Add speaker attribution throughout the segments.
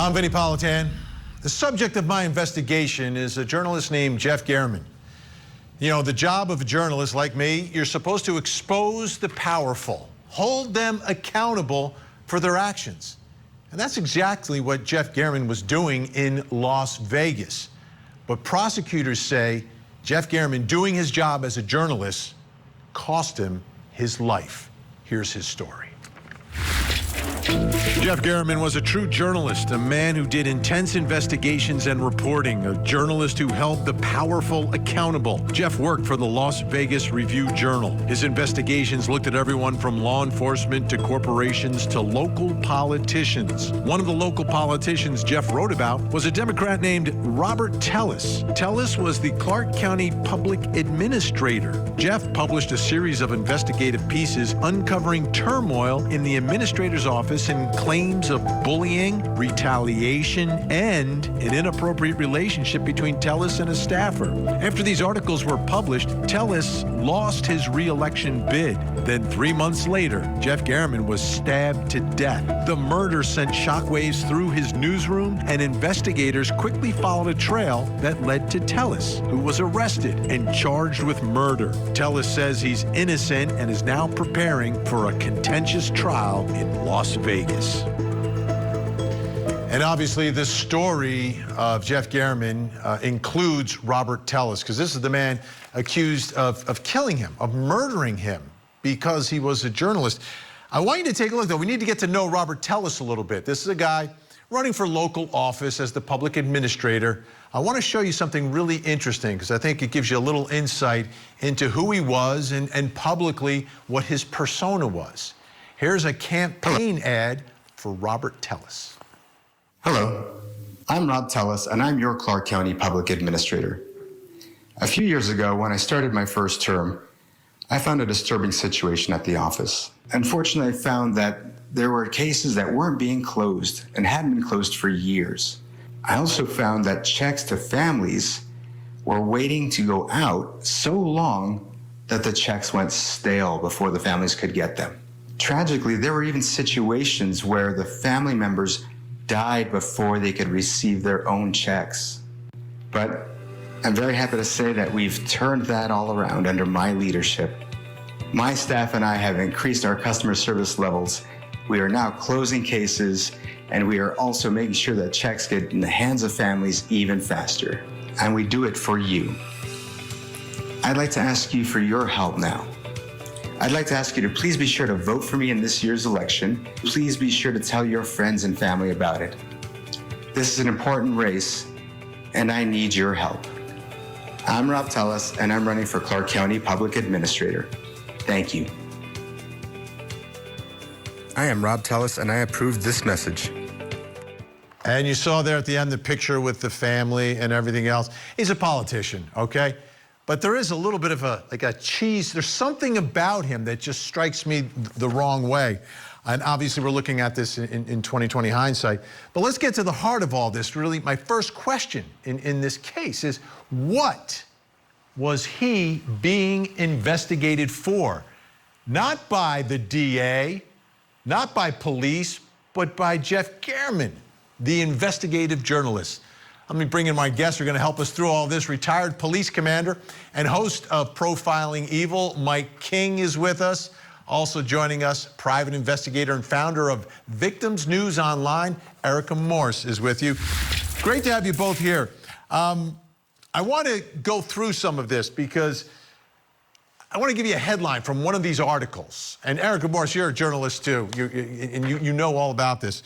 Speaker 1: I'm Vinnie Politan. The subject of my investigation is a journalist named Jeff German. You know, the job of a journalist like me, you're supposed to expose the powerful, hold them accountable for their actions. And that's exactly what Jeff German was doing in Las Vegas. But prosecutors say Jeff German doing his job as a journalist cost him his life. Here's his story. Jeff German was a true journalist, a man who did intense investigations and reporting, a journalist who held the powerful accountable. Jeff worked for the Las Vegas Review-Journal. His investigations looked at everyone from law enforcement to corporations to local politicians. One of the local politicians Jeff wrote about was a Democrat named Robert Tellis. Tellis was the Clark County Public Administrator. Jeff published a series of investigative pieces uncovering turmoil in the administrator's office and claims of bullying, retaliation, and an inappropriate relationship between Tellis and a staffer. After these articles were published, Tellis lost his re-election bid. Then 3 months later, Jeff German was stabbed to death. The murder sent shockwaves through his newsroom, and investigators quickly followed a trail that led to Tellis, who was arrested and charged with murder. Tellis says he's innocent and is now preparing for a contentious trial in Las Vegas. And obviously, this story of Jeff German includes Robert Tellis, because this is the man accused of killing him, of murdering him, because he was a journalist. I want you to take a look, though. We need to get to know Robert Tellis a little bit. This is a guy running for local office as the public administrator. I want to show you something really interesting, because I think it gives you a little insight into who he was and publicly what his persona was. Here's a campaign ad for Robert Tellis.
Speaker 2: Hello, I'm Rob Tellis, and I'm your Clark County Public Administrator. A few years ago, when I started my first term, I found a disturbing situation at the office. Unfortunately, I found that there were cases that weren't being closed and hadn't been closed for years. I also found that checks to families were waiting to go out so long that the checks went stale before the families could get them. Tragically, there were even situations where the family members died before they could receive their own checks. But I'm very happy to say that we've turned that all around under my leadership. My staff and I have increased our customer service levels. We are now closing cases, and we are also making sure that checks get in the hands of families even faster. And we do it for you. I'd like to ask you for your help now. I'd like to ask you to please be sure to vote for me in this year's election. Please be sure to tell your friends and family about it. This is an important race, and I need your help. I'm Rob Tellis, and I'm running for Clark County Public Administrator. Thank you. I am Rob Tellis, and I approve this message.
Speaker 1: And you saw there at the end the picture with the family and everything else. He's a politician, okay? But there is a little bit of a cheese. There's something about him that just strikes me the wrong way. And obviously, we're looking at this in 2020 hindsight. But let's get to the heart of all this. Really, my first question in this case is, what was he being investigated for? Not by the DA, not by police, but by Jeff German, the investigative journalist. Let me bring in my guests who are going to help us through all this. Retired police commander and host of Profiling Evil, Mike King, is with us. Also joining us, private investigator and founder of Victims News Online, Erica Morse, is with you. Great to have you both here. I want to go through some of this because I want to give you a headline from one of these articles. And Erica Morse, you're a journalist too, you know all about this.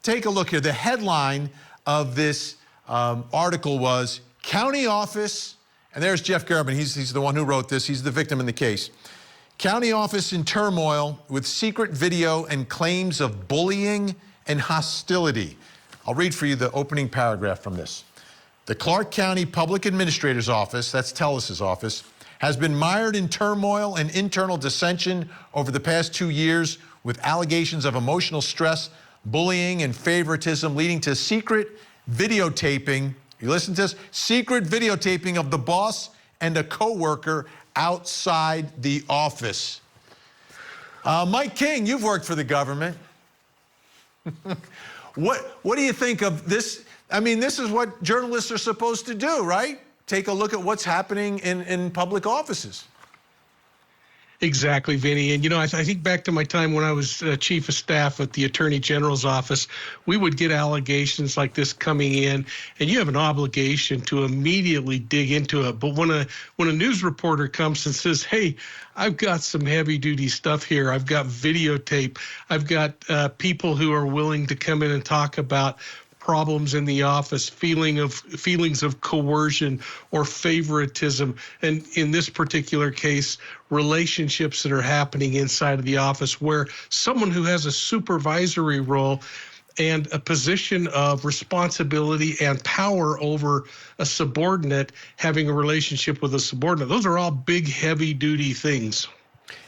Speaker 1: Take a look here. The headline of this article was County Office, and there's Jeff German. He's the one who wrote this. He's the victim in the case. County Office in turmoil with secret video and claims of bullying and hostility. I'll read for you the opening paragraph from this. The Clark County Public Administrator's Office, that's Tellis's office, has been mired in turmoil and internal dissension over the past 2 years with allegations of emotional stress, bullying, and favoritism, leading to secret videotaping. You listen to this? Secret videotaping of the boss and a coworker outside the office. Mike King, you've worked for the government. What do you think of this? I mean, this is what journalists are supposed to do, right? Take a look at what's happening in public offices.
Speaker 3: Exactly, Vinny. And, I think back to my time when I was chief of staff at the Attorney General's office, we would get allegations like this coming in, and you have an obligation to immediately dig into it. But when a news reporter comes and says, hey, I've got some heavy duty stuff here, I've got videotape, I've got people who are willing to come in and talk about problems in the office, feelings of coercion or favoritism, and in this particular case, relationships that are happening inside of the office where someone who has a supervisory role and a position of responsibility and power over a subordinate having a relationship with a subordinate. Those are all big, heavy-duty things.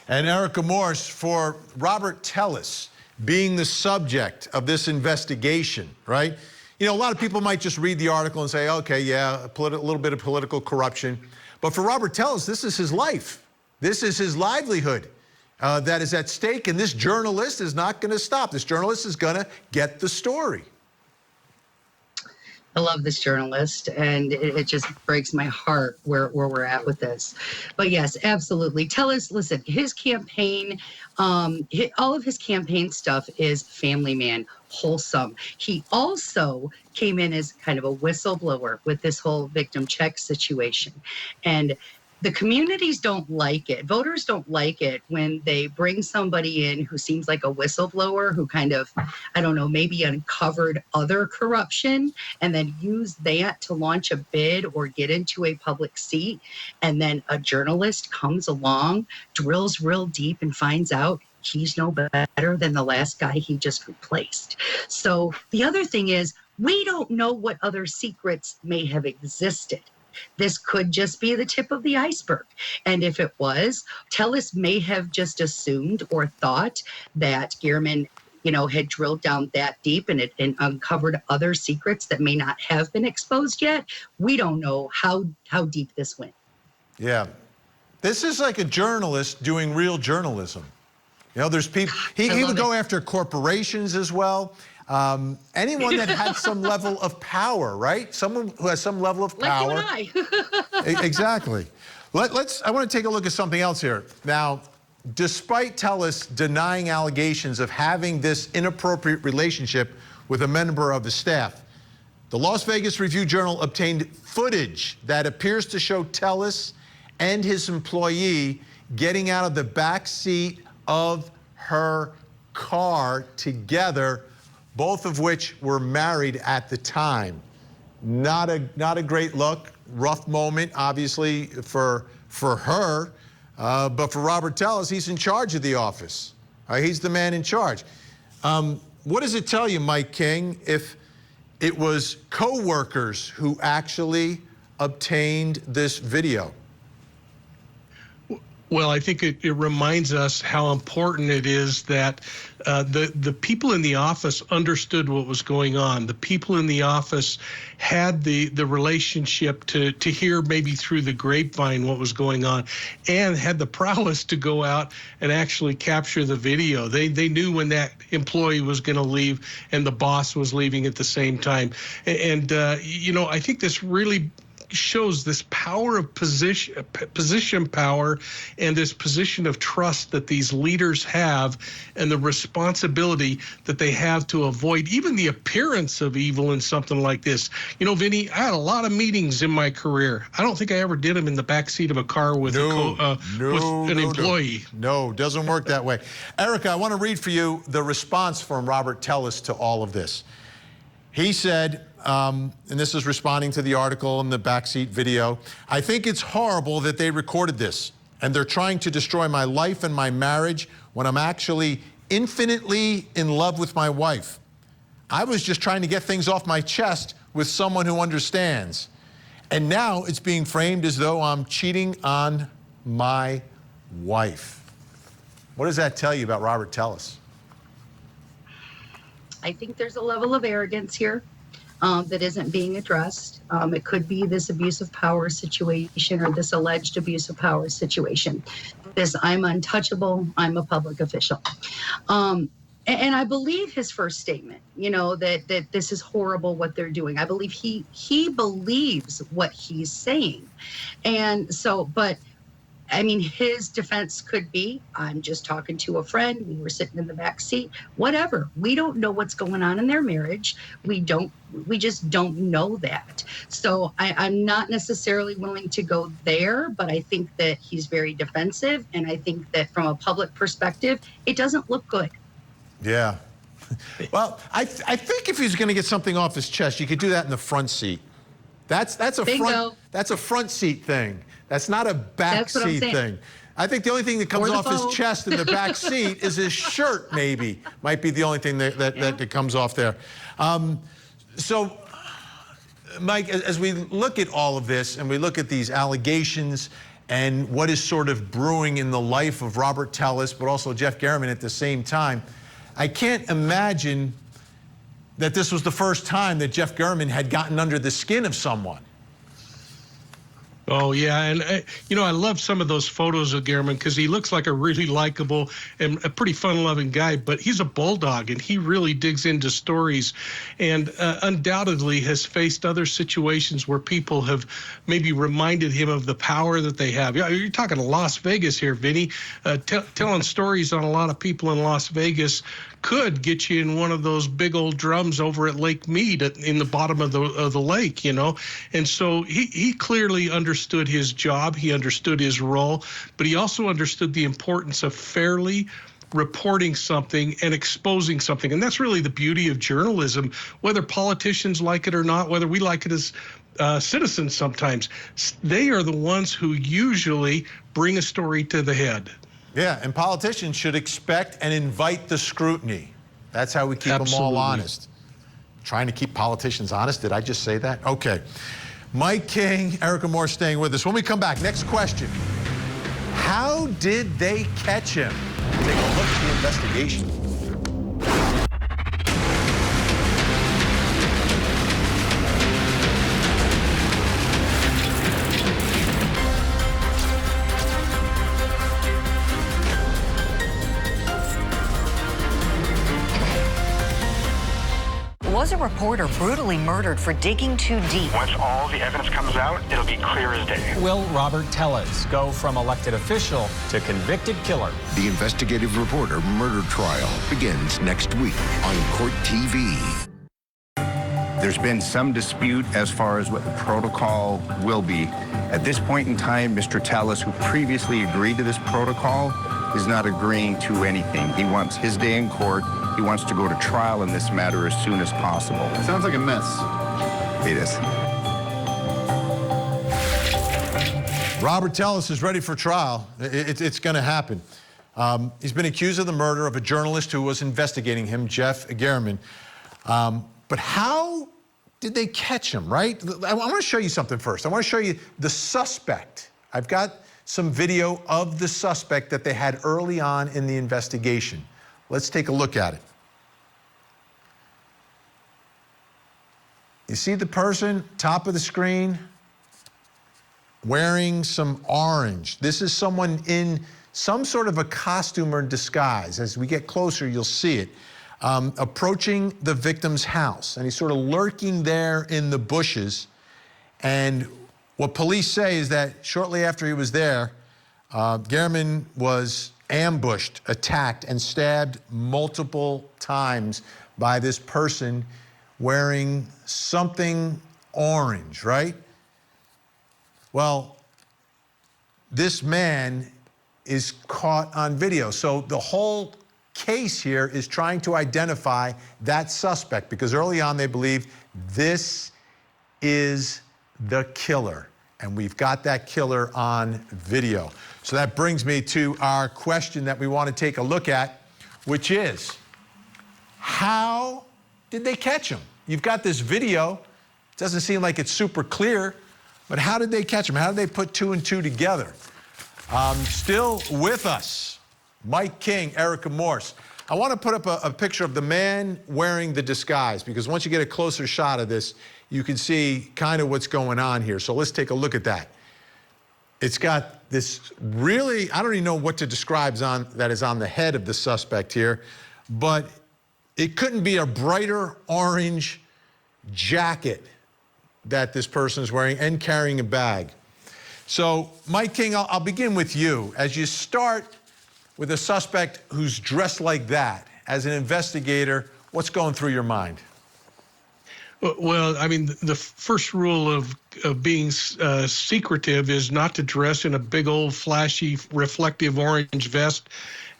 Speaker 1: And Erica Morse, for Robert Tellis being the subject of this investigation, right? A lot of people might just read the article and say, okay, yeah, a little bit of political corruption. But for Robert Tellis, this is his life. This is his livelihood that is at stake, and this journalist is not going to stop. This journalist is going to get the story.
Speaker 4: I love this journalist, and it just breaks my heart where we're at with this. But yes, absolutely. Tell us, listen, his campaign, all of his campaign stuff is family man, wholesome. He also came in as kind of a whistleblower with this whole victim check situation. And the communities don't like it. Voters don't like it when they bring somebody in who seems like a whistleblower, who kind of, I don't know, maybe uncovered other corruption and then use that to launch a bid or get into a public seat. And then a journalist comes along, drills real deep and finds out he's no better than the last guy he just replaced. So the other thing is, we don't know what other secrets may have existed. This could just be the tip of the iceberg. And if it was, Tellis may have just assumed or thought that Gehrman, had drilled down that deep and uncovered other secrets that may not have been exposed yet. We don't know how deep this went.
Speaker 1: Yeah. This is like a journalist doing real journalism. There's people, he would go after corporations as well. Anyone that had some level of power, right? Someone who has some level of power.
Speaker 4: Like you and I.
Speaker 1: Exactly. I want to take a look at something else here. Now, despite Tellis denying allegations of having this inappropriate relationship with a member of the staff, the Las Vegas Review-Journal obtained footage that appears to show Tellis and his employee getting out of the back seat of her car together, both of which were married at the time. Not a great look, rough moment, obviously, for her, but for Robert Tellis, he's in charge of the office. He's the man in charge. What does it tell you, Mike King, if it was co-workers who actually obtained this video?
Speaker 3: Well, I think it reminds us how important it is that the people in the office understood what was going on. The people in the office had the relationship to hear maybe through the grapevine what was going on, and had the prowess to go out and actually capture the video. They knew when that employee was going to leave and the boss was leaving at the same time. And I think this really shows this power of position power and this position of trust that these leaders have, and the responsibility that they have to avoid even the appearance of evil in something like this. Vinny, I had a lot of meetings in my career. I don't think I ever did them in the backseat of a car with an employee.
Speaker 1: No, doesn't work that way. Erica, I want to read for you the response from Robert Tellis to all of this. He said, and this is responding to the article in the backseat video, "I think it's horrible that they recorded this, and they're trying to destroy my life and my marriage when I'm actually infinitely in love with my wife. I was just trying to get things off my chest with someone who understands. And now it's being framed as though I'm cheating on my wife." What does that tell you about Robert Tellis?
Speaker 4: I think there's a level of arrogance here that isn't being addressed. It could be this abuse of power situation or this alleged abuse of power situation. This I'm untouchable, I'm a public official. And I believe his first statement, you know, that this is horrible what they're doing. I believe he believes what he's saying. And so, but I mean, his defense could be, I'm just talking to a friend. We were sitting in the back seat, whatever. We don't know what's going on in their marriage. We just don't know that. So I'm not necessarily willing to go there, but I think that he's very defensive. And I think that from a public perspective, it doesn't look good.
Speaker 1: Yeah. Well, I think if he's going to get something off his chest, you could do that in the front seat. That's a front seat thing. That's not a back seat thing. I think the only thing that comes off his chest in the back seat is his shirt, maybe. Might be the only thing that comes off there. So, Mike, as we look at all of this and we look at these allegations and what is sort of brewing in the life of Robert Tellis, but also Jeff Garriman at the same time, I can't imagine that this was the first time that Jeff Garriman had gotten under the skin of someone.
Speaker 3: Oh, yeah. And, you know, I love some of those photos of Garriman because he looks like a really likable and a pretty fun-loving guy, but he's a bulldog and he really digs into stories and undoubtedly has faced other situations where people have maybe reminded him of the power that they have. You're talking Las Vegas here, Vinny. Telling stories on a lot of people in Las Vegas could get you in one of those big old drums over at Lake Mead in the bottom of the lake, you know. And so he clearly understood his job, he understood his role, but he also understood the importance of fairly reporting something and exposing something. And that's really the beauty of journalism, whether politicians like it or not, whether we like it as citizens sometimes. They are the ones who usually bring a story to the head.
Speaker 1: Yeah, and politicians should expect and invite the scrutiny. That's how we keep them all honest. Trying to keep politicians honest. Did I just say that? Okay. Mike King, Erica Moore staying with us. When we come back, next question. How did they catch him? Take a look at the investigation.
Speaker 5: Was a reporter brutally murdered for digging too deep?
Speaker 6: Once all the evidence comes out, it'll be clear as day.
Speaker 7: Will Robert Tellis go from elected official to convicted killer?
Speaker 8: The investigative reporter murder trial begins next week on Court TV.
Speaker 9: There's been some dispute as far as what the protocol will be. At this point in time, Mr. Tellis, who previously agreed to this protocol, is not agreeing to anything. He wants his day in court. He wants to go to trial in this matter as soon as possible.
Speaker 10: It sounds like a mess.
Speaker 9: It is.
Speaker 1: Robert Tellis is ready for trial. It's going to happen. He's been accused of the murder of a journalist who was investigating him, Jeff Garriman. But how did they catch him, right? I want to show you something first. I want to show you the suspect. I've got some video of the suspect that they had early on in the investigation. Let's take a look at it. You see the person, top of the screen, wearing some orange. This is someone in some sort of a costume or disguise. As we get closer, you'll see it. Approaching the victim's house. And he's sort of lurking there in the bushes. And what police say is that shortly after he was there, Garriman was ambushed, attacked, and stabbed multiple times by this person wearing something orange, right? Well, this man is caught on video. So the whole case here is trying to identify that suspect because early on they believe this is the killer. And we've got that killer on video. So that brings me to our question that we want to take a look at, which is, how did they catch him? You've got this video. It doesn't seem like it's super clear, but how did they catch him? How did they put two and two together? Still with us, Mike King, Erica Morse. I want to put up a picture of the man wearing the disguise because once you get a closer shot of this, you can see kind of what's going on here. So let's take a look at that. It's got this really, I don't even know what to describe that is on the head of the suspect here. but it couldn't be a brighter orange jacket that this person is wearing and carrying a bag. So, Mike King, I'll begin with you. As you start with a suspect who's dressed like that, as an investigator, what's going through your mind?
Speaker 3: Well, I mean, the first rule of being secretive is not to dress in a big old flashy reflective orange vest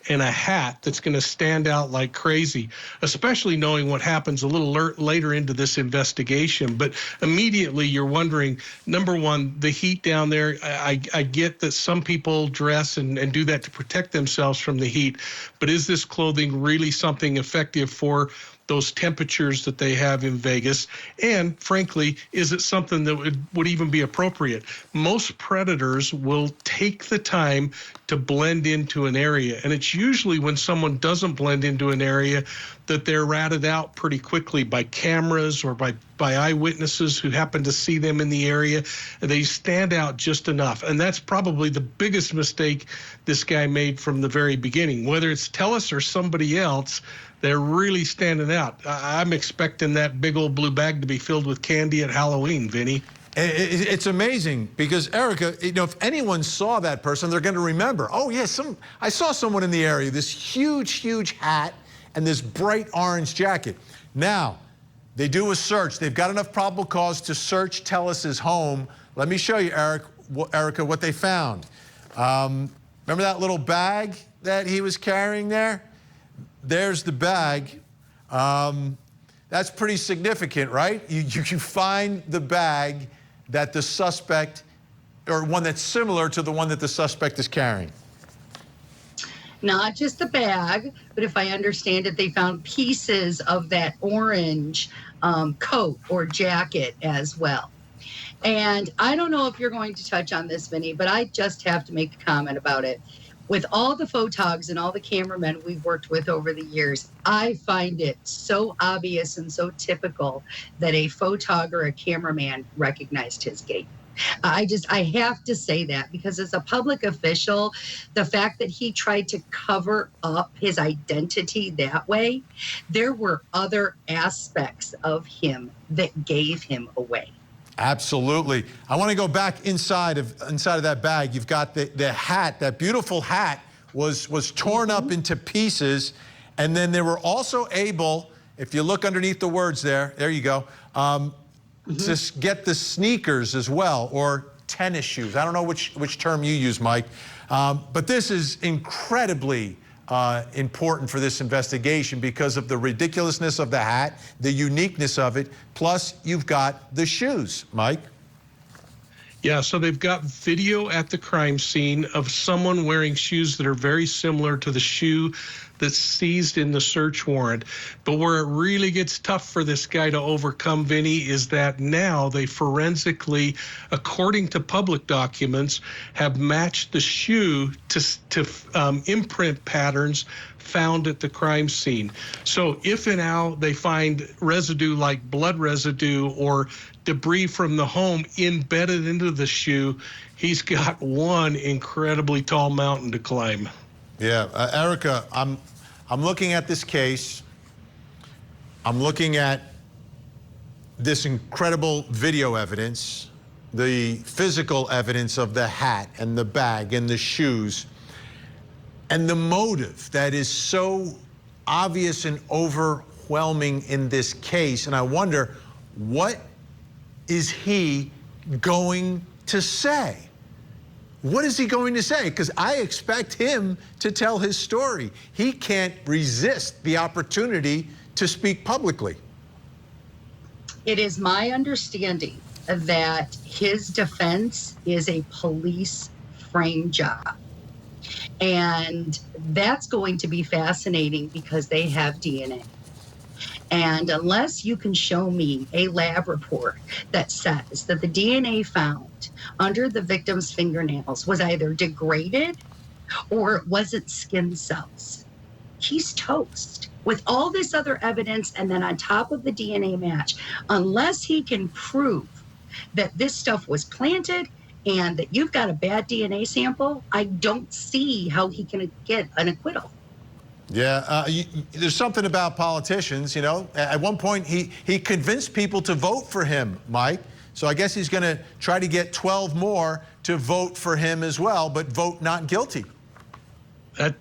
Speaker 3: and a hat that's going to stand out like crazy, especially knowing what happens a little later into this investigation. But immediately you're wondering, number one, the heat down there. I get that some people dress and do that to protect themselves from the heat, but is this clothing really something effective for those temperatures that they have in Vegas? And frankly, is it something that would even be appropriate? Most predators will take the time to blend into an area. And it's usually when someone doesn't blend into an area that they're ratted out pretty quickly by cameras or by eyewitnesses who happen to see them in the area. They stand out just enough. And that's probably the biggest mistake this guy made from the very beginning. Whether it's Tellis or somebody else, they're really standing out. I'm expecting that big old blue bag to be filled with candy at Halloween, Vinny.
Speaker 1: It's amazing because, Erica, you know, if anyone saw that person, they're going to remember, oh, yeah, I saw someone in the area, this huge hat and this bright orange jacket. Now, they do a search. They've got enough probable cause to search Tellis's home. Let me show you, Erica, what they found. Remember that little bag that he was carrying there? There's the bag. That's pretty significant, right? You find the bag that the suspect, or one that's similar to the one that the suspect is carrying.
Speaker 4: Not just the bag, but if I understand it, they found pieces of that orange coat or jacket as well. And I don't know if you're going to touch on this, Vinny, but I just have to make a comment about it. With all the photogs and all the cameramen we've worked with over the years, I find it so obvious and so typical that a photog or a cameraman recognized his gait. I have to say that because as a public official, the fact that he tried to cover up his identity that way, there were other aspects of him that gave him away.
Speaker 1: Absolutely. I want to go back inside of that bag. You've got the hat. That beautiful hat was torn up into pieces, and then they were also able, if you look underneath the words there you go, to get the sneakers as well, or tennis shoes. I don't know which term you use, Mike, but this is incredibly important for this investigation because of the ridiculousness of the hat, the uniqueness of it, plus you've got the shoes, Mike.
Speaker 3: Yeah, so they've got video at the crime scene of someone wearing shoes that are very similar to the shoe that's seized in the search warrant. But where it really gets tough for this guy to overcome, Vinny, is that now they forensically, according to public documents, have matched the shoe to imprint patterns found at the crime scene. So if and how they find residue like blood residue or debris from the home embedded into the shoe, he's got one incredibly tall mountain to climb.
Speaker 1: Yeah, Erica, I'm looking at this case. I'm looking at this incredible video evidence, the physical evidence of the hat and the bag and the shoes, and the motive that is so obvious and overwhelming in this case. And I wonder, what is he going to say? What is he going to say? Because I expect him to tell his story. He can't resist the opportunity to speak publicly.
Speaker 4: It is my understanding that his defense is a police frame job. And that's going to be fascinating because they have DNA. And unless you can show me a lab report that says that the DNA found under the victim's fingernails was either degraded or it wasn't skin cells, he's toast. With all this other evidence and then on top of the DNA match, unless he can prove that this stuff was planted and that you've got a bad DNA sample, I don't see how he can get an acquittal.
Speaker 1: Yeah, there's something about politicians, you know. At one point, he convinced people to vote for him, Mike. So I guess he's going to try to get 12 more to vote for him as well, but vote not guilty.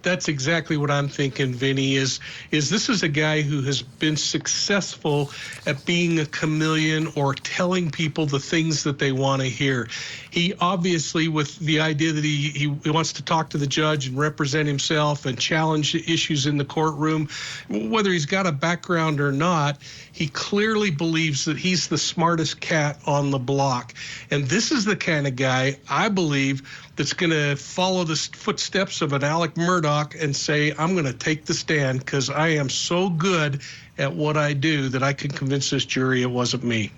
Speaker 3: That's exactly what I'm thinking, Vinny, is this is a guy who has been successful at being a chameleon or telling people the things that they want to hear. He obviously, with the idea that he wants to talk to the judge and represent himself and challenge issues in the courtroom, whether he's got a background or not, he clearly believes that he's the smartest cat on the block. And this is the kind of guy, I believe, that's going to follow the footsteps of an Alec Murdaugh and say, I'm going to take the stand because I am so good at what I do that I can convince this jury it wasn't me.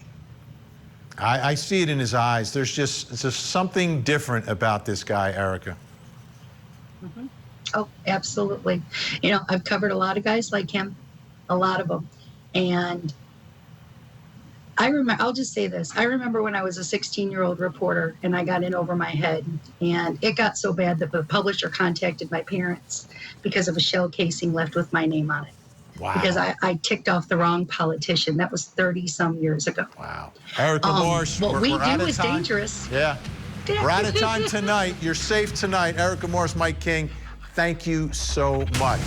Speaker 1: I see it in his eyes. There's just something different about this guy, Erica.
Speaker 4: Mm-hmm. Oh, absolutely. You know, I've covered a lot of guys like him, a lot of them. And I remember, I'll just say this. I remember when I was a 16-year-old reporter and I got in over my head, and it got so bad that the publisher contacted my parents because of a shell casing left with my name on it.
Speaker 1: Wow.
Speaker 4: Because I ticked off the wrong politician. That was 30-some years ago.
Speaker 1: Wow. Erica Morse,
Speaker 4: what
Speaker 1: we're
Speaker 4: we
Speaker 1: out
Speaker 4: do
Speaker 1: of
Speaker 4: is
Speaker 1: time.
Speaker 4: dangerous.
Speaker 1: Yeah. We're out of time tonight. You're safe tonight. Erica Morse, Mike King, thank you so much.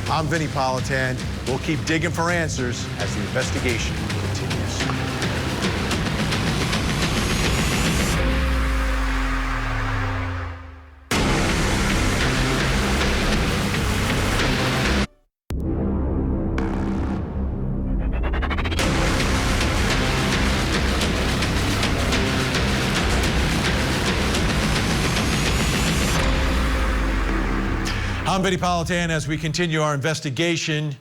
Speaker 1: I'm Vinnie Politan. We'll keep digging for answers as the investigation continues. I'm Vinnie Politan as we continue our investigation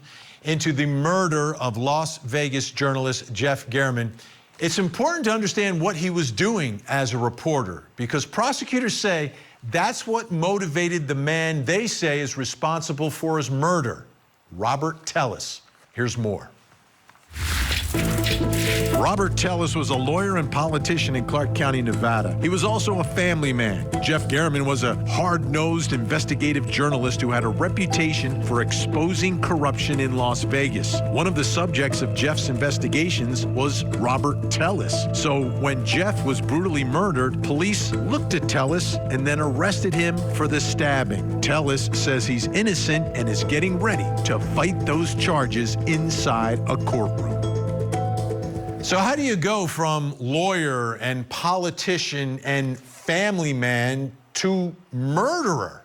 Speaker 1: into the murder of Las Vegas journalist Jeff German. It's important to understand what he was doing as a reporter because prosecutors say that's what motivated the man they say is responsible for his murder, Robert Tellis. Here's more. Robert Tellis was a lawyer and politician in Clark County, Nevada. He was also a family man. Jeff German was a hard-nosed investigative journalist who had a reputation for exposing corruption in Las Vegas. One of the subjects of Jeff's investigations was Robert Tellis. So when Jeff was brutally murdered, police looked at Tellis and then arrested him for the stabbing. Tellis says he's innocent and is getting ready to fight those charges inside a courtroom. So how do you go from lawyer and politician and family man to murderer?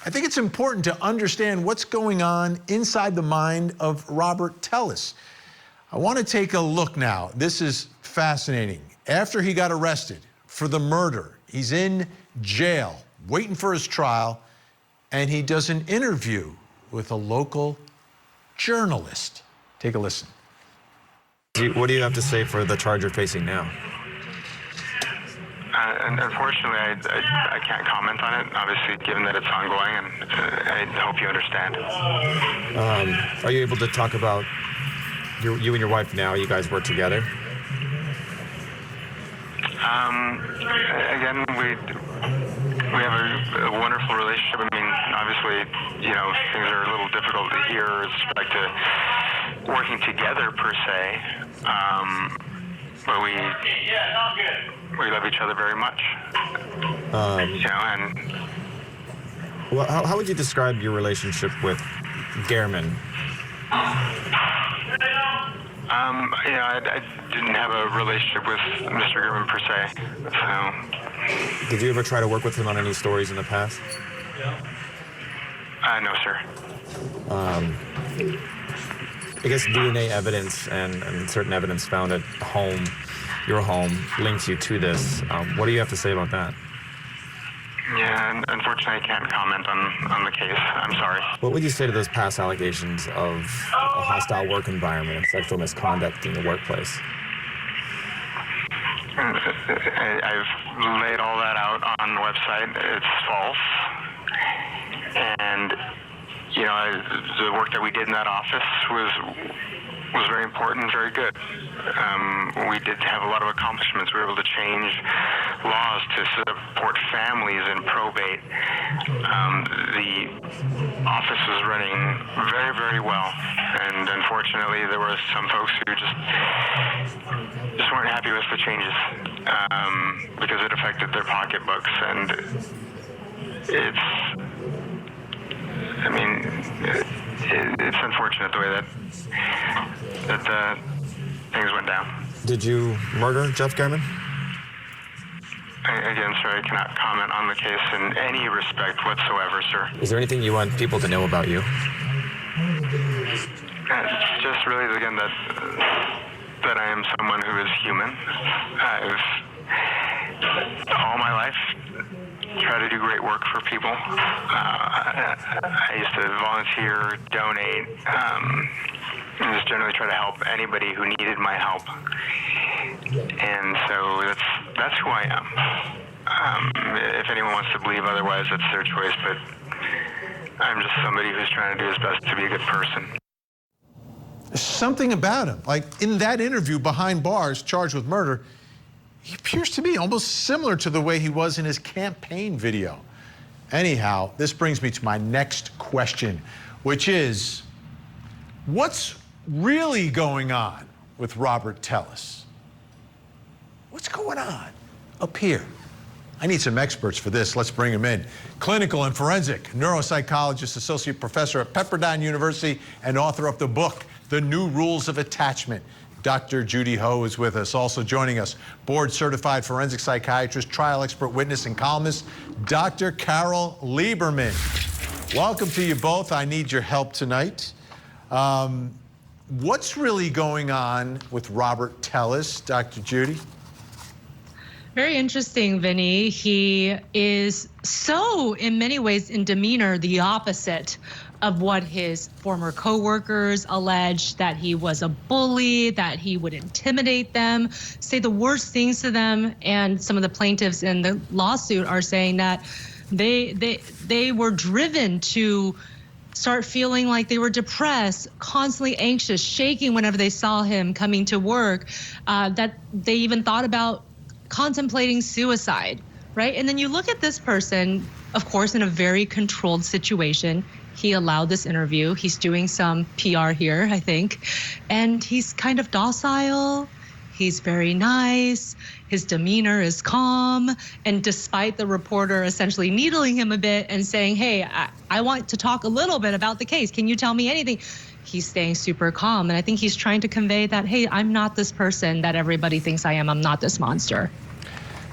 Speaker 1: I think it's important to understand what's going on inside the mind of Robert Tellis. I want to take a look now. This is fascinating. After he got arrested for the murder, he's in jail waiting for his trial, and he does an interview with a local journalist. Take a listen.
Speaker 10: What do you have to say for the charge you're facing now?
Speaker 6: Unfortunately, I can't comment on it, obviously, given that it's ongoing, and I hope you understand.
Speaker 10: Are you able to talk about you and your wife now? You guys work together?
Speaker 6: Again, we have a wonderful relationship. I mean, obviously, you know, things are a little difficult here with respect to working together per se, but we love each other very much. You know, and
Speaker 10: well, how would you describe your relationship with German?
Speaker 6: You know, I didn't have a relationship with Mr. German per se. So.
Speaker 10: Did you ever try to work with him on any stories in the past?
Speaker 6: No, sir.
Speaker 10: I guess DNA evidence and certain evidence found at home, your home, links you to this. What do you have to say about that?
Speaker 6: Yeah, unfortunately, I can't comment on the case. I'm sorry.
Speaker 10: What would you say to those past allegations of a hostile work environment and sexual misconduct in the workplace?
Speaker 6: I've laid all that out on the website. It's false. And, you know, the work that we did in that office was was very important, very good. We did have a lot of accomplishments. We were able to change laws to support families in probate. The office was running very, very well, and unfortunately, there were some folks who just weren't happy with the changes because it affected their pocketbooks, and it's unfortunate the way that things went down.
Speaker 10: Did you murder Jeff Garman?
Speaker 6: Again, sir, I cannot comment on the case in any respect whatsoever, sir.
Speaker 10: Is there anything you want people to know about you?
Speaker 6: It's just really, again, that I am someone who is human. I've, all my life, tried to do great work for people. I used to volunteer, donate, and just generally try to help anybody who needed my help. And so that's who I am. If anyone wants to believe otherwise, that's their choice, but I'm just somebody who's trying to do his best to be a good person.
Speaker 1: Something about him, like in that interview behind bars, charged with murder, he appears to be almost similar to the way he was in his campaign video. Anyhow, this brings me to my next question, which is, what's really going on with Robert Tellis? What's going on up here? I need some experts for this. Let's bring them in. Clinical and forensic neuropsychologist, associate professor at Pepperdine University, and author of the book, The New Rules of Attachment. Dr. Judy Ho is with us. Also joining us, board-certified forensic psychiatrist, trial expert witness, and columnist, Dr. Carol Lieberman. Welcome to you both. I need your help tonight. What's really going on with Robert Tellis, Dr. Judy?
Speaker 11: Very interesting, Vinny. He is so, in many ways, in demeanor, the opposite of what his former co-workers alleged, that he was a bully, that he would intimidate them, say the worst things to them. And some of the plaintiffs in the lawsuit are saying that they were driven to start feeling like they were depressed, constantly anxious, shaking whenever they saw him coming to work, that they even thought about contemplating suicide, right? And then you look at this person, of course, in a very controlled situation. He allowed this interview. He's doing some PR here, I think. And he's kind of docile. He's very nice. His demeanor is calm. And despite the reporter essentially needling him a bit and saying, hey, I want to talk a little bit about the case. Can you tell me anything? He's staying super calm. And I think he's trying to convey that, hey, I'm not this person that everybody thinks I am. I'm not this monster.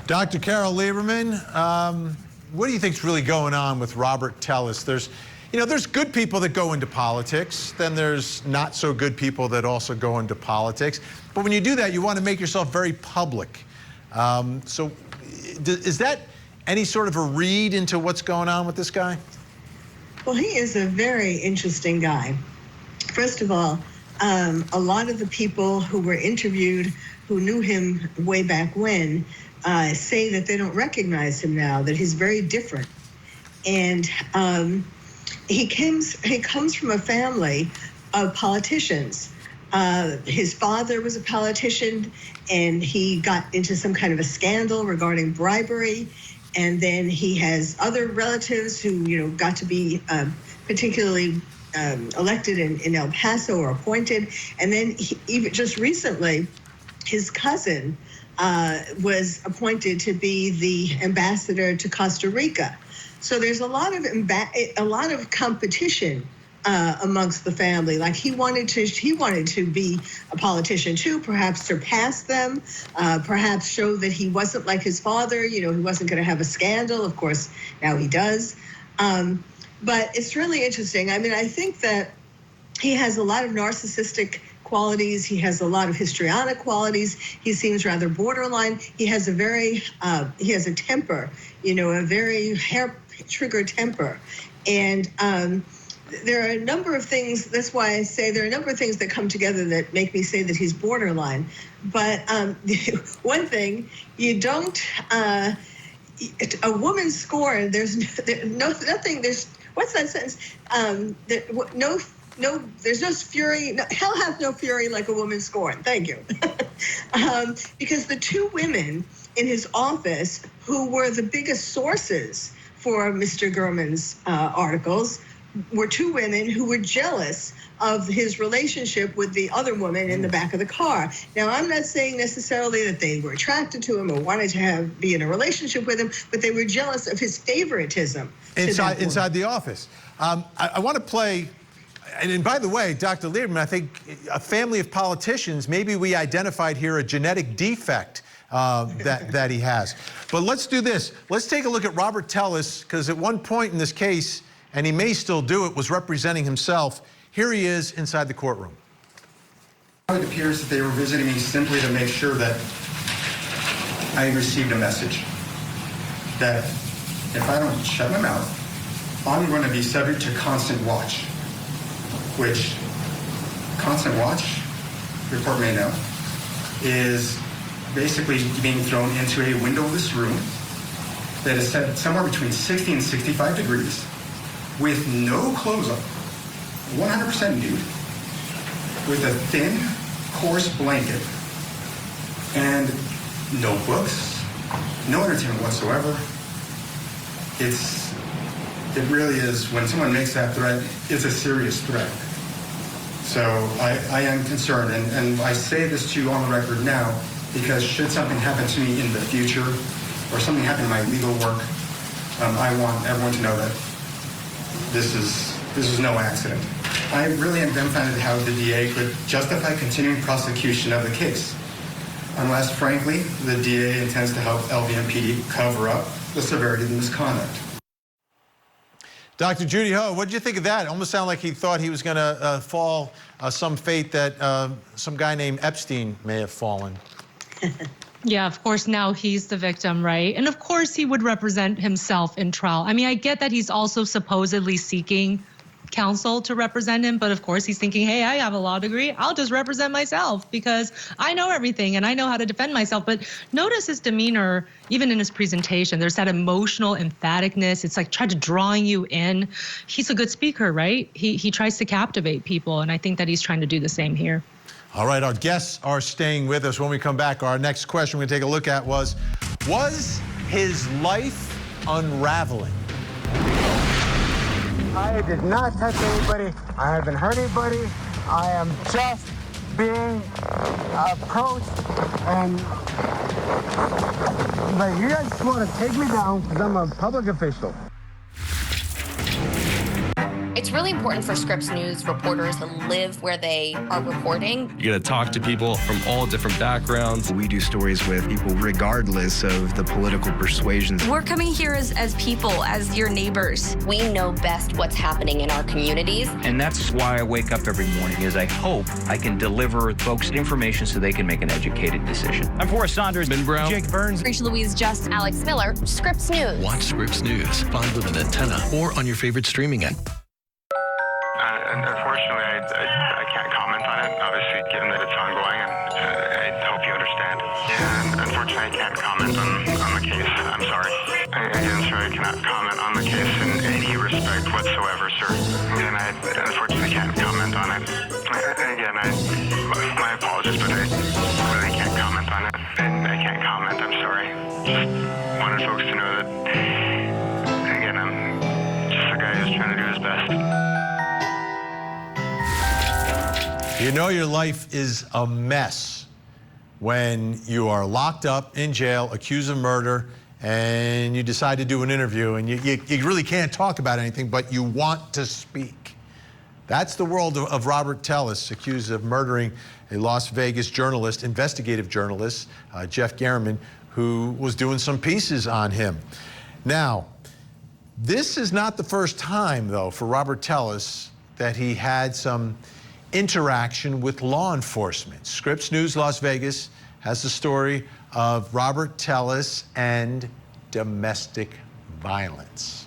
Speaker 1: Dr. Carol Lieberman, what do you think's really going on with Robert Tellis? There's good people that go into politics. Then there's not so good people that also go into politics. But when you do that, you want to make yourself very public. So is that any sort of a read into what's going on with this guy?
Speaker 12: Well, he is a very interesting guy. First of all, a lot of the people who were interviewed who knew him way back when say that they don't recognize him now, that he's very different. And he comes from a family of politicians. His father was a politician, and he got into some kind of a scandal regarding bribery. And then he has other relatives who, got to be particularly elected in El Paso or appointed. And then even just recently, his cousin was appointed to be the ambassador to Costa Rica. So there's a lot of competition amongst the family. Like he wanted to be a politician too, perhaps surpass them, perhaps show that he wasn't like his father. He wasn't going to have a scandal. Of course, now he does. But it's really interesting. I mean, I think that he has a lot of narcissistic qualities. He has a lot of histrionic qualities. He seems rather borderline. He has a temper, a very hair-trigger temper. And there are a number of things, that's why I say there are a number of things that come together that make me say that he's borderline. But one thing, you don't, a woman scorned, there's nothing, what's that sentence? there's no fury. No, hell hath no fury like a woman scorned. Thank you. Because the two women in his office who were the biggest sources for Mr. Gurman's articles were two women who were jealous of his relationship with the other woman in the back of the car. Now, I'm not saying necessarily that they were attracted to him or wanted to be in a relationship with him, but they were jealous of his favoritism
Speaker 1: inside the office. I want to play, and by the way, Dr. Lieberman, I think a family of politicians, maybe we identified here a genetic defect that he has. But let's do this. Let's take a look at Robert Tellis, because at one point in this case, and he may still do it, was representing himself. Here he is inside the courtroom.
Speaker 2: It appears that they were visiting me simply to make sure that I received a message that if I don't shut my mouth, I'm going to be subject to constant watch, which constant watch, the report may know, is basically being thrown into a windowless room that is set somewhere between 60 and 65 degrees with no clothes on, 100% nude, with a thin, coarse blanket and no books, no entertainment whatsoever. It really is, when someone makes that threat, it's a serious threat. So I am concerned, and I say this to you on the record now, because should something happen to me in the future, or something happen in my legal work, I want everyone to know that this is no accident. I really am dumbfounded how the DA could justify continuing prosecution of the case, unless, frankly, the DA intends to help LVMPD cover up the severity of the misconduct.
Speaker 1: Dr. Judy Ho, what did you think of that? It almost sounded like he thought he was going to fall some fate that some guy named Epstein may have fallen.
Speaker 11: Yeah, of course, now he's the victim, right? And of course he would represent himself in trial. I mean, I get that he's also supposedly seeking counsel to represent him, but of course he's thinking, hey, I have a law degree, I'll just represent myself because I know everything and I know how to defend myself. But notice his demeanor, even in his presentation, there's that emotional emphaticness. It's like trying to drawing you in. He's a good speaker, right? He tries to captivate people, and I think that he's trying to do the same here.
Speaker 1: All right, our guests are staying with us. When we come back, our next question we're going to take a look at was his life unraveling?
Speaker 13: I did not touch anybody. I haven't hurt anybody. I am just being approached, and like, you guys just want to take me down because I'm a public official.
Speaker 14: It's really important for Scripps News reporters to live where they are reporting.
Speaker 15: You get to talk to people from all different backgrounds.
Speaker 9: We do stories with people regardless of the political persuasions.
Speaker 16: We're coming here as people, as your neighbors.
Speaker 14: We know best what's happening in our communities.
Speaker 17: And that's why I wake up every morning, is I hope I can deliver folks information so they can make an educated decision.
Speaker 18: I'm Forrest Saunders.
Speaker 15: Ben Brown.
Speaker 18: Jake Burns.
Speaker 16: Rachel Louise Just.
Speaker 14: Alex Miller, Scripps News.
Speaker 19: Watch Scripps News live with an antenna or on your favorite streaming app.
Speaker 6: Unfortunately, I can't comment on it, obviously, given that it's ongoing, and I hope you understand. And unfortunately, I can't comment on the case. I'm sorry. Again, sir, I cannot comment on the case in any respect whatsoever, sir. And I unfortunately can't comment on it. Again, my apologies, but I really can't comment on it. And I can't comment, I'm sorry. Just wanted folks to know that, again, I'm just a guy who's trying to do his best.
Speaker 1: You know your life is a mess when you are locked up in jail, accused of murder, and you decide to do an interview, and you really can't talk about anything, but you want to speak. That's the world of Robert Tellis, accused of murdering a Las Vegas journalist, investigative journalist, Jeff Garriman, who was doing some pieces on him. Now, this is not the first time, though, for Robert Tellis that he had some interaction with law enforcement. Scripps News Las Vegas has the story of Robert Tellis and domestic violence.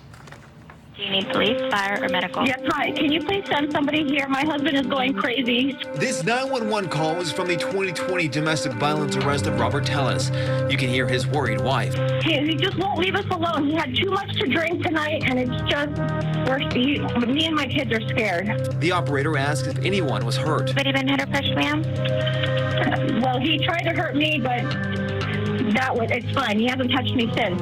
Speaker 18: Do you need police, fire, or medical?
Speaker 20: Yes, hi. Can you please send somebody here? My husband is going crazy.
Speaker 21: This 911 call is from the 2020 domestic violence arrest of Robert Tellis. You can hear his worried wife.
Speaker 20: He just won't leave us alone. He had too much to drink tonight, and it's just, me and my kids are scared.
Speaker 21: The operator asked if anyone was hurt.
Speaker 18: Anybody been hit or pushed, ma'am?
Speaker 20: Well, he tried to hurt me, but it's fine. He hasn't touched me since.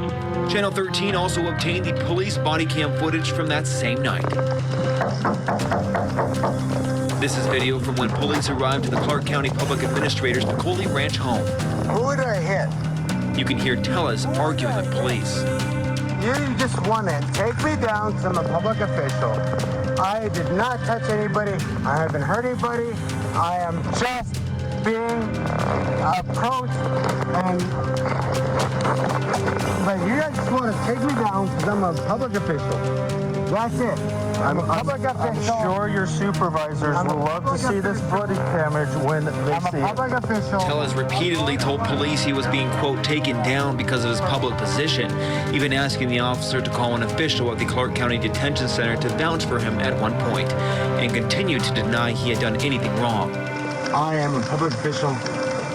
Speaker 21: Channel 13 also obtained the police body cam footage from that same night. This is video from when police arrived to the Clark County Public Administrator's Piccoli Ranch home.
Speaker 13: Who did I hit?
Speaker 21: You can hear Tellis arguing with police.
Speaker 13: You just want to take me down because I'm a public official. I did not touch anybody. I haven't hurt anybody. I am just being approached, but you guys just want to take me down because I'm a public official. That's it. I'm a public official.
Speaker 22: I'm sure your supervisors will love to see this footage camera when they see it.
Speaker 13: I'm a public official.
Speaker 21: Tellis repeatedly told police he was being, quote, taken down because of his public position, even asking the officer to call an official at the Clark County Detention Center to vouch for him at one point, and continued to deny he had done anything wrong.
Speaker 13: I am a public official.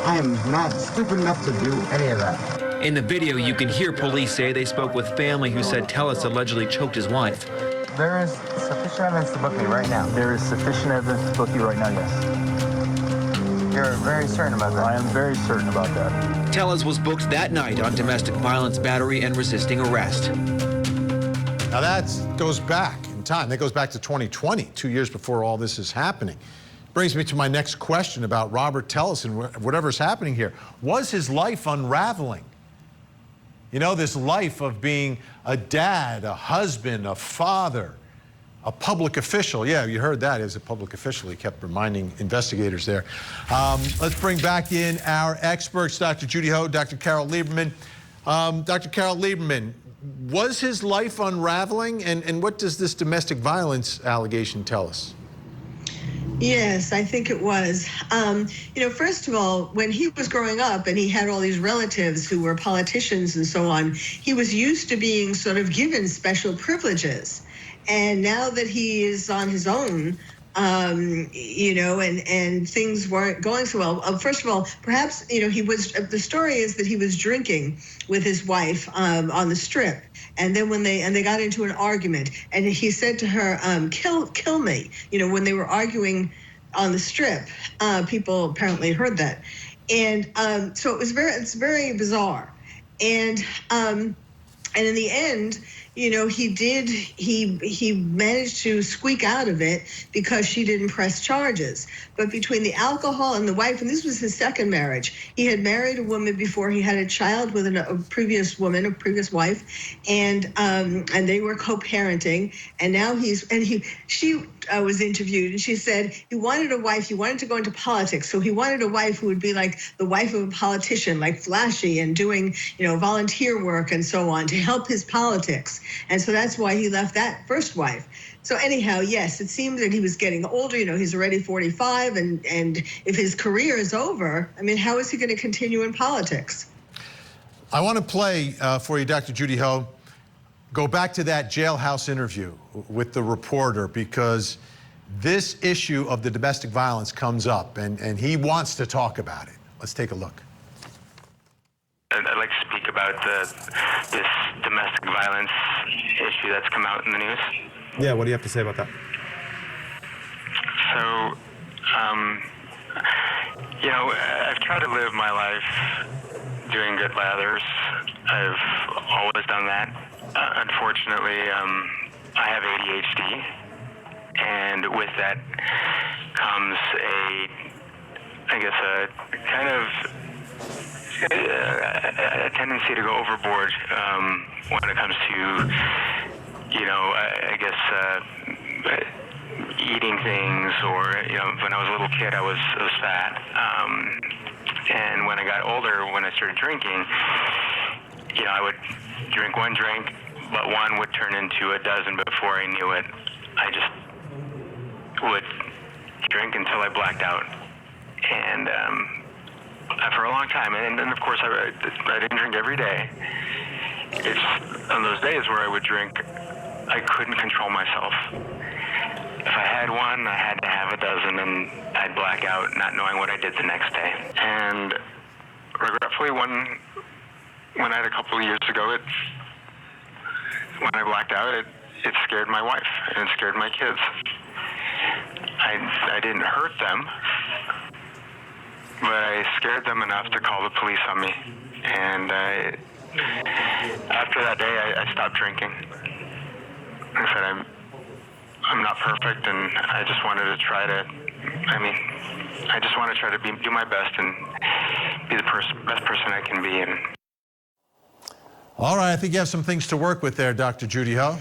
Speaker 13: I am not stupid enough to do any of that.
Speaker 21: In the video, you can hear police say they spoke with family who said Tellis allegedly choked his wife.
Speaker 22: There is sufficient evidence to book me right now. There is sufficient evidence to book you right now, yes. You're very certain about that? I am very certain about that.
Speaker 21: Tellis was booked that night on domestic violence, battery, and resisting arrest.
Speaker 1: Now that goes back in time. That goes back to 2020, 2 years before all this is happening. Brings me to my next question about Robert Tellis and whatever's happening here. Was his life unraveling? You know, this life of being a dad, a husband, a father, a public official. Yeah, you heard that as a public official. He kept reminding investigators there. Let's bring back in our experts, Dr. Judy Ho, Dr. Carol Lieberman. Dr. Carol Lieberman, was his life unraveling? And what does this domestic violence allegation tell us?
Speaker 12: Yes, I think it was. First of all, when he was growing up and he had all these relatives who were politicians and so on, he was used to being sort of given special privileges. And now that he is on his own, and things weren't going so well. First of all, perhaps, the story is that he was drinking with his wife on the Strip. And then when they got into an argument, and he said to her, kill me, when they were arguing on the Strip, people apparently heard that. And so it's very bizarre. And in the end, he managed to squeak out of it because she didn't press charges. But between the alcohol and the wife, and this was his second marriage, he had married a woman before. He had a child with a previous woman, a previous wife, and they were co-parenting. And now she was interviewed, and she said he wanted a wife. He wanted to go into politics, so he wanted a wife who would be like the wife of a politician, like flashy and doing volunteer work and so on to help his politics. And so that's why he left that first wife. So anyhow, yes, it seems that he was getting older. He's already 45, and if his career is over, I mean, how is he going to continue in politics?
Speaker 1: I want to play for you, Dr. Judy Ho. Go back to that jailhouse interview with the reporter, because this issue of the domestic violence comes up, and he wants to talk about it. Let's take a look.
Speaker 6: I'd like to speak about this domestic violence issue that's come out in the news.
Speaker 10: Yeah, what do you have to say about that?
Speaker 6: So, I've tried to live my life doing good by others. I've always done that. Unfortunately, I have ADHD, and with that comes a tendency to go overboard when it comes to, eating things, or when I was a little kid, I was fat, and when I got older, when I started drinking, I would drink one drink, but one would turn into a dozen before I knew it. I just would drink until I blacked out, and for a long time. And then, of course, I didn't drink every day. It's on those days where I would drink I couldn't control myself. If I had one, I had to have a dozen, and I'd black out, not knowing what I did the next day. And regretfully, when I had a couple of years ago, when I blacked out, it scared my wife and it scared my kids. I didn't hurt them, but I scared them enough to call the police on me. And after that day, I stopped drinking. I said, I'm not perfect, and I just wanted to try to, I just want to try to do my best and be the best person I can be. And
Speaker 1: all right, I think you have some things to work with there, Dr. Judy Ho.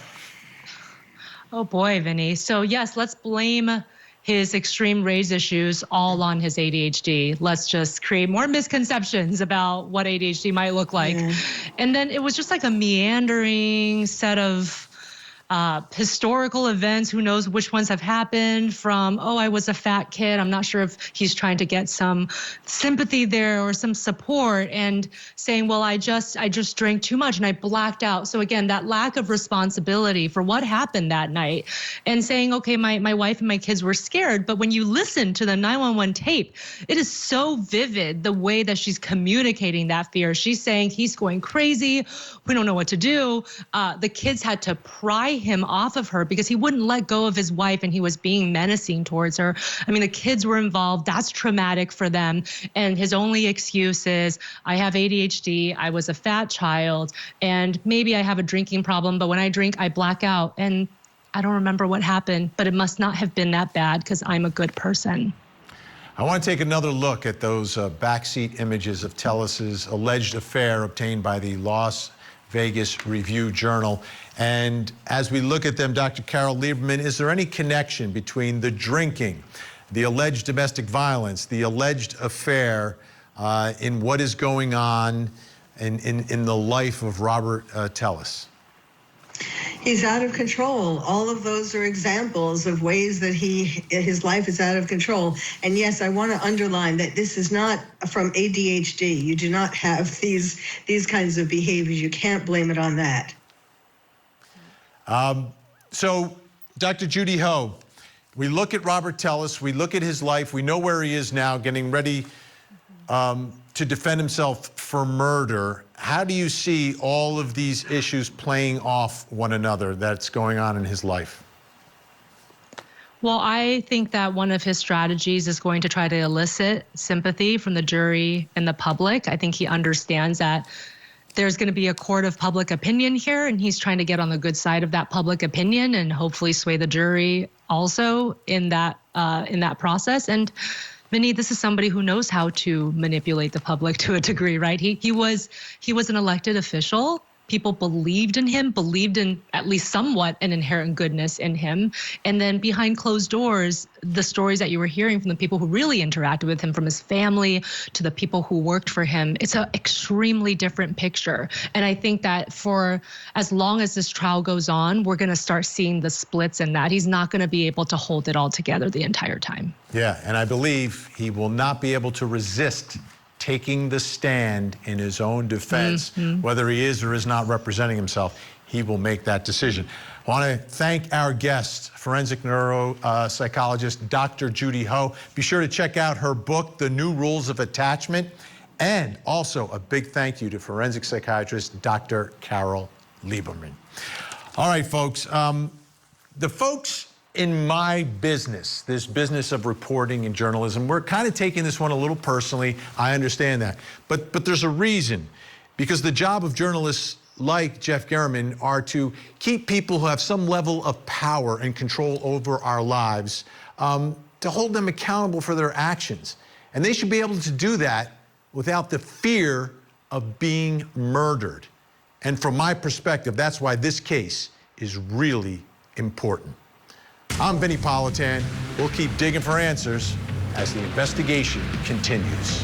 Speaker 11: Oh boy, Vinny. So yes, let's blame his extreme rage issues all on his ADHD. Let's just create more misconceptions about what ADHD might look like. And then it was just like a meandering set of historical events. Who knows which ones have happened from, oh, I was a fat kid. I'm not sure if he's trying to get some sympathy there or some support, and saying, well, I just drank too much and I blacked out. So again, that lack of responsibility for what happened that night, and saying, okay, my wife and my kids were scared. But when you listen to the 911 tape, it is so vivid the way that she's communicating that fear. She's saying he's going crazy. We don't know what to do. The kids had to pry him off of her because he wouldn't let go of his wife, and he was being menacing towards her. I mean, the kids were involved. That's traumatic for them. And his only excuse is, I have ADHD, I was a fat child, and maybe I have a drinking problem, but when I drink, I black out. And I don't remember what happened, but it must not have been that bad because I'm a good person.
Speaker 1: I want to take another look at those backseat images of Tellus's alleged affair obtained by the Las Vegas Review-Journal. And as we look at them, Dr. Carol Lieberman, is there any connection between the drinking, the alleged domestic violence, the alleged affair, in what is going on in the life of Robert Tellus?
Speaker 12: He's out of control. All of those are examples of ways that his life is out of control. And yes, I want to underline that this is not from ADHD. You do not have these kinds of behaviors. You can't blame it on that.
Speaker 1: So, Dr. Judy Ho, we look at Robert Tellus, we look at his life, we know where he is now, getting ready to defend himself for murder. How do you see all of these issues playing off one another that's going on in his life?
Speaker 11: Well, I think that one of his strategies is going to try to elicit sympathy from the jury and the public. I think he understands that there's going to be a court of public opinion here, and he's trying to get on the good side of that public opinion and hopefully sway the jury also in that process. And Vinny, this is somebody who knows how to manipulate the public to a degree, right? He was an elected official. People believed in him, believed in at least somewhat an inherent goodness in him. And then behind closed doors, the stories that you were hearing from the people who really interacted with him, from his family to the people who worked for him, it's an extremely different picture. And I think that for as long as this trial goes on, we're going to start seeing the splits in that. He's not going to be able to hold it all together the entire time.
Speaker 1: Yeah, and I believe he will not be able to resist taking the stand in his own defense, whether he is or is not representing himself. He will make that decision. I want to thank our guest, forensic neuropsychologist, Dr. Judy Ho. Be sure to check out her book, The New Rules of Attachment. And also a big thank you to forensic psychiatrist, Dr. Carol Lieberman. All right, folks. The folks in my business, this business of reporting and journalism, we're kind of taking this one a little personally. I understand that. But there's a reason. Because the job of journalists like Jeff German are to keep people who have some level of power and control over our lives, to hold them accountable for their actions. And they should be able to do that without the fear of being murdered. And from my perspective, that's why this case is really important. I'm Vinnie Politan. We'll keep digging for answers as the investigation continues.